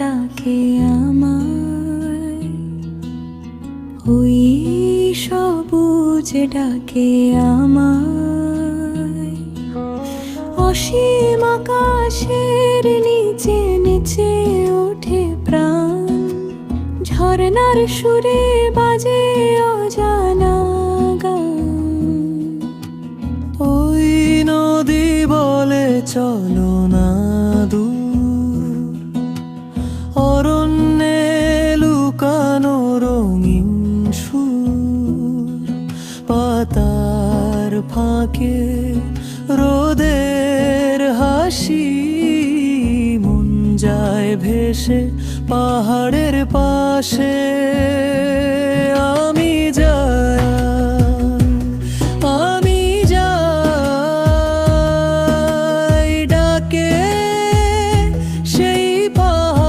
ডাকে আমায়, ওই সবুজ ডাকে আমায়। অসীম আকাশের নিচে নিচে ওঠে প্রাণ, ঝরনার সুরে বাজে অজানা গান। ওই নদী বলে চলো না দূর, অরণ্যে লুকানো রঙিন সুর। পাতার ফাঁকে রোদের হাসি, মন যায় ভেসে পাহাড়ের পাশে। আমি যাই, আমি যাই ডাকে সেই পাহাড়।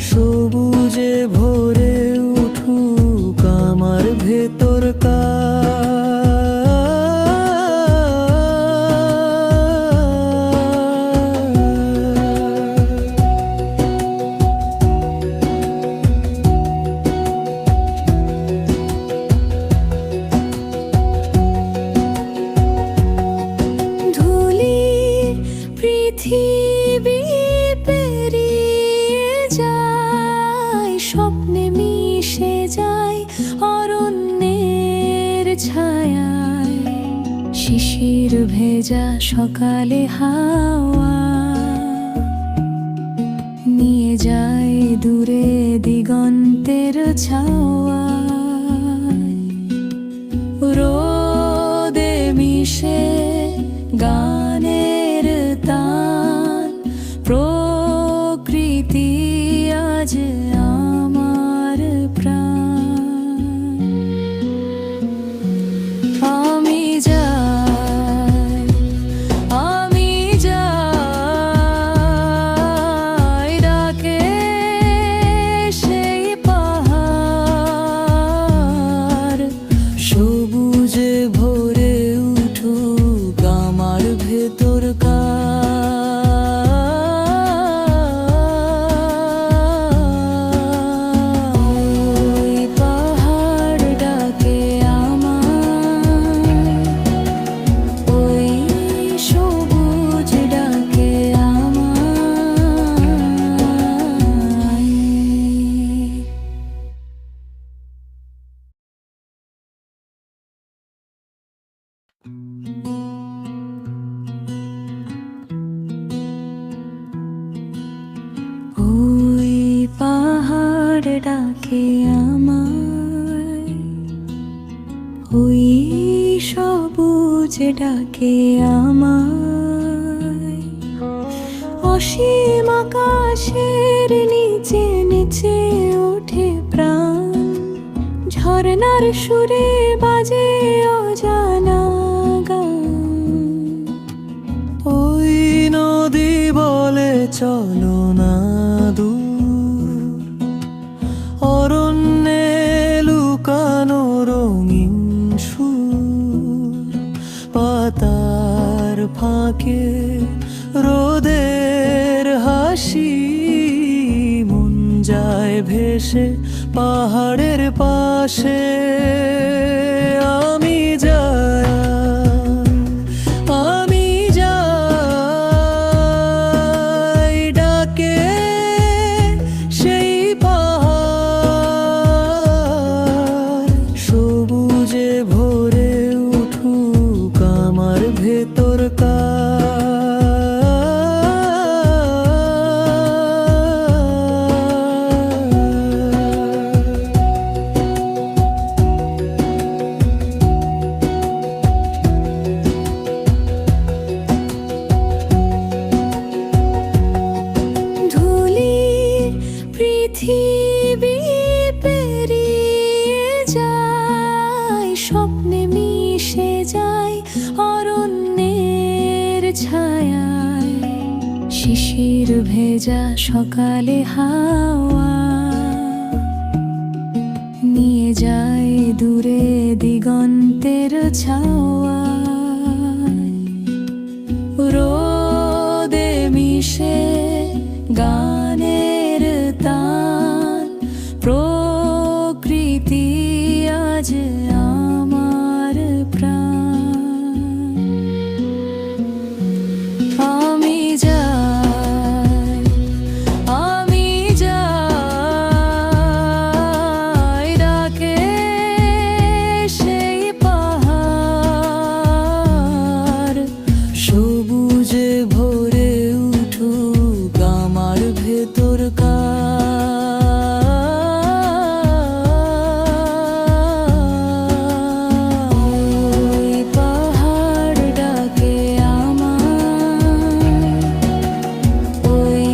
সবুজে ভরে উঠুক আমার ভেতরকার। পৃথিবী পেরিয়ে যায়, স্বপ্নে মিশে যায় অরণ্যের ছায়ায়। শিশির ভেজা সকালে হাওয়া নিয়ে যায় দূরে দিগন্তের ছাওয়া। রোদে মিশে গানের তান, প্রকৃতি আজ আমার প্রাণ। আমি যাই, আমি যাই ডাকে সেই পাহাড়। সবুজে ভরে উঠুক আমার ভেতরকার। ওই পাহাড় ডাকে আমায়, ওই সবুজ ডাকে আমায়। ওই পাহাড় ডাকে আমায়, ওই সবুজ ডাকে আমায়। অসীম আকাশের নিচে নিচে ওঠে প্রাণ, ঝরনার সুরে বাজে অজানা গান। ওই নদী বলে চলো না দূর, অরণ্যে লুকানো রঙিন সুর। পাতার ফাঁকে রোদের হাসি, মন যায় ভেসে পাহাড়ের পাশে। আমি যাই, আমি যাই ডাকে সেই পাহাড়। সবুজে ভরে উঠুক আমার ভেতরকার। পৃথিবী পেরিয়ে যায়, স্বপ্নে মিশে যায় অরণ্যের ছায়ায়। শিশির ভেজা সকালে হাওয়া নিয়ে যায় দূরে দিগন্তের ছাওয়া। রোদে মিশে আজ আমার প্রাণ। আমি যাই, আমি যাই, ডাকে সেই পাহাড়। সবুজে ভরে উঠুক আমার ভেতরকার। ওই পাহাড় ডাকে আমায়, ওই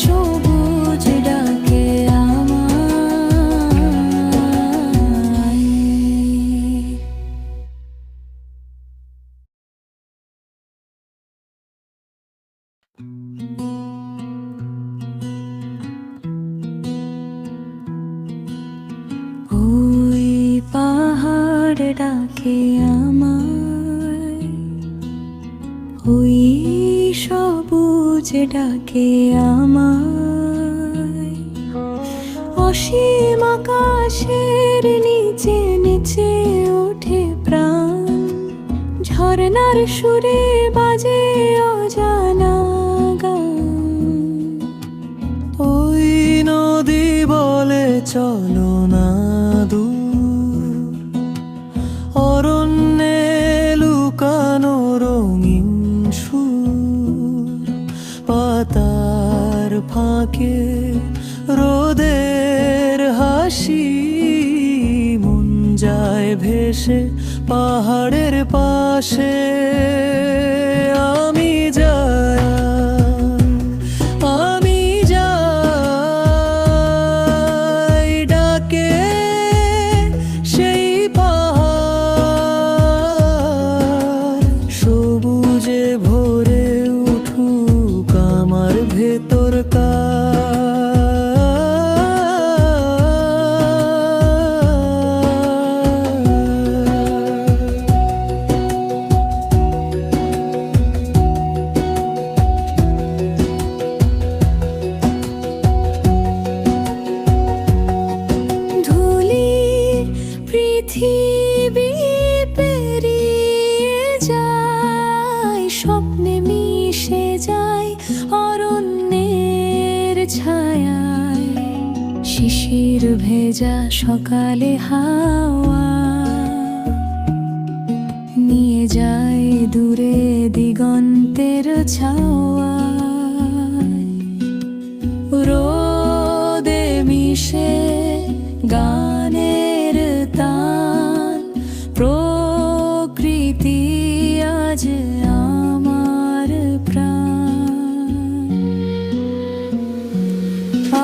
সবুজ ডাকে আমায়। ওই পাহাড় ডাকে আমায়, ওই সবুজ ডাকে আমায়। অসীম আকাশের নিচে নিচে ওঠে প্রাণ, ঝরনার সুরে বাজে অজানা গান। ওই নদী বলে চলো না দূর, অরণ্যে লুকানো রঙিন সুর। পাতার ফাঁকে রোদের হাসি, মন যায় ভেসে পাহাড়ের পাশে। আমি যাই, আমি যাই, ডাকে সেই পাহাড়। সবুজে ভরে উঠুক আমার ভেতরকার। ধূলির পৃথিবী পেরিয়ে যায়, স্বপ্নে মিশে যায় অরণ্যের ছায়ায়। শিশির ভেজা সকালে হাওয়া নিয়ে যায় দূরে দিগন্তের ছাওয়া। রোদে মিশে গানের তান, প্রকৃতি আজ আমার প্রাণ।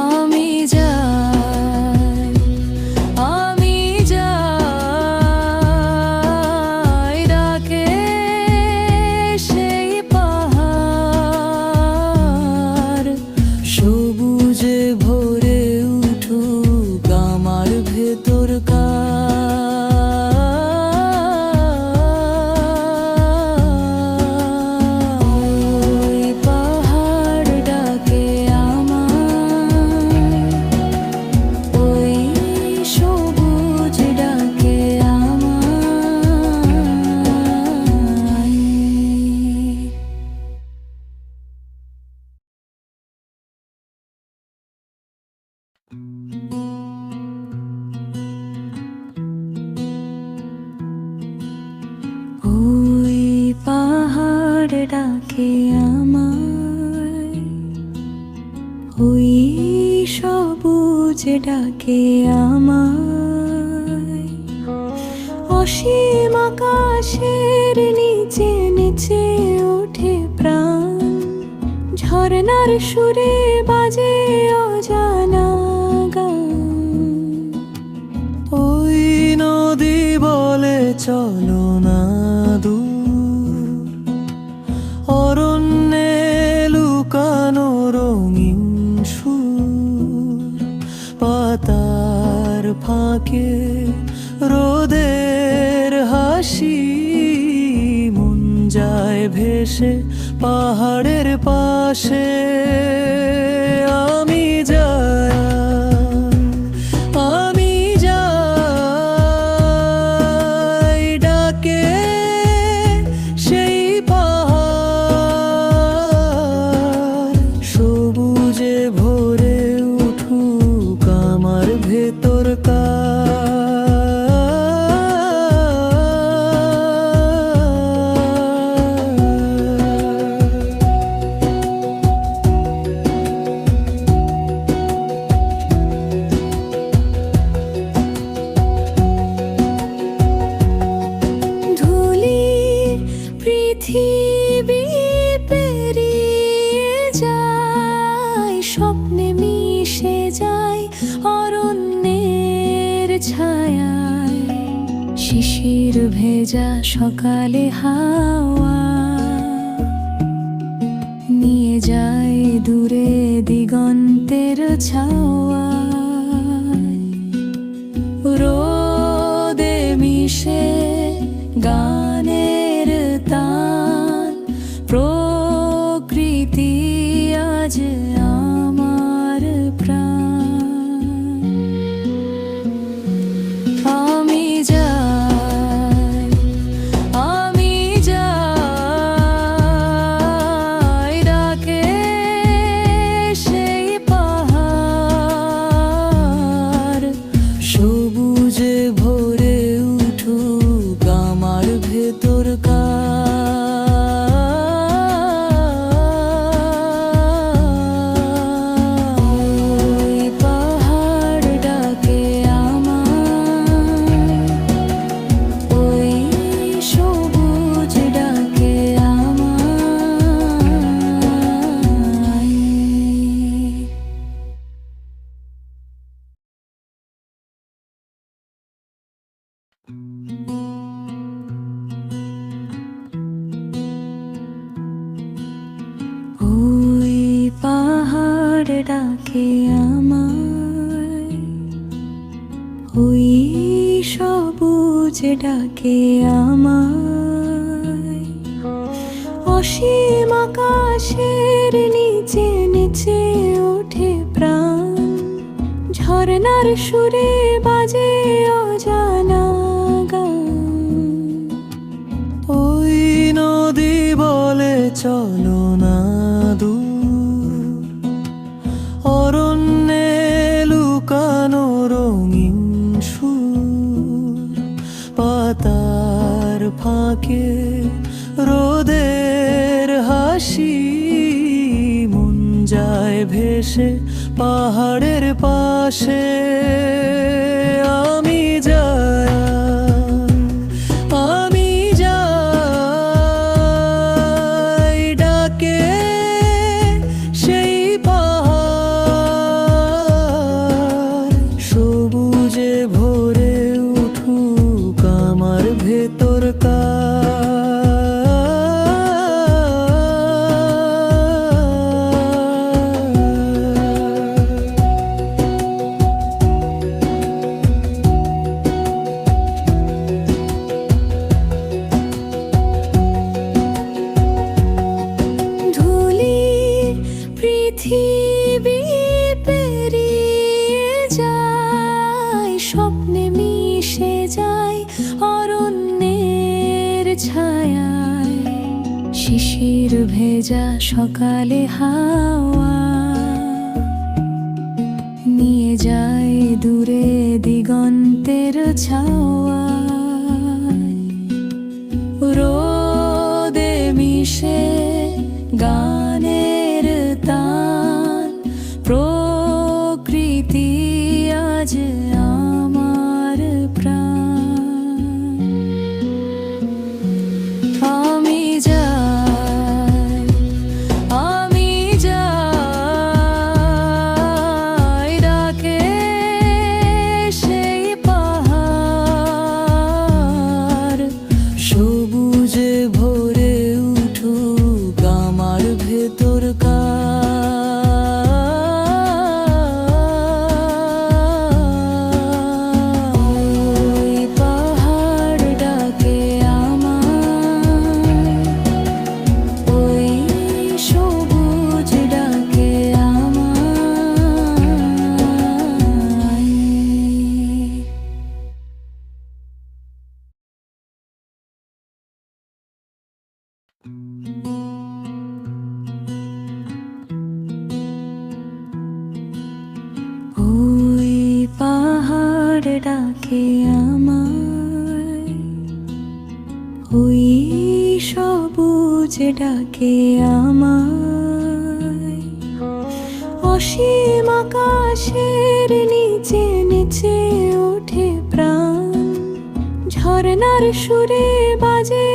আমি যাই, আমি যাই, ডাকে সেই পাহাড়। সবুজে ভরে উঠুক আমার ভেতরকার। ওই পাহাড় ডাকে আমায়, ওই সবুজ ডাকে আমায়। ওই পাহাড় ডাকে আমায়, ওই সবুজ ডাকে আমায়। অসীম আকাশের নিচে নিচে ওঠে প্রাণ, ঝরনার সুরে বাজে অজানা গান। ওই নদী বলে চলো না দূর, অরণ্যে লুকানো রঙিন সুর। পাতার ফাঁকে রোদের হাসি, মন যায় ভেসে পাহাড়ের পাশে। আমি যাই, আমি যাই, ছায়ায় শিশির ভেজা সকালে হাওয়া নিয়ে যায় দূরে দিগন্তের ছাওয়া। রোদে মিশে গানের তান, প্রকৃতি আজ আমার প্রাণ। আমি যাই ডাকে সেই পাহাড়, সবুজে ভরে উঠুক আমার ভেতরকার। ওই পাহাড় ডাকে আমায়, ওই সবুজ ডাকে আমায়। ওই পাহাড় ডাকে আমায়, ওই সবুজ ডাকে আমায়। অসীম আকাশের নিচে নেচে ওঠে প্রাণ, ঝরনার সুরে বাজে অজানা গান। ওই নদী বলে চলো না দূর, অরণ্যে লুকানো রঙিন সুর। পাতার ফাঁকে রোদের হাসি, মন যায় ভেসে পাহাড়ের পাশে। আমি যাই ডাকে সেই পাহাড়, সবুজে ভরে উঠুক আমার ভেতরকার। ধূলির পৃথিবী পেরিয়ে যায়, স্বপ্নে মিশে যায় অরণ্যের ছায়ায়। শিশির ভেজা সকালে হাওয়া নিয়ে যায় দূরে দিগন্তের ছাওয়া। রোদে মিশে গানের তান, প্রকৃতি আজ আমার প্রাণ। আমি যাই ডাকে সেই পাহাড়, সবুজে ভরে উঠুক আমার ভেতরকার। ওই পাহাড় ডাকে আমায়, ওই সবুজ ডাকে আমায়। ওই পাহাড় ডাকে আমায়, ওই সবুজ ডাকে আমায়। অসীম আকাশের নিচে নেচে ওঠে প্রাণ, ঝরনার সুরে বাজে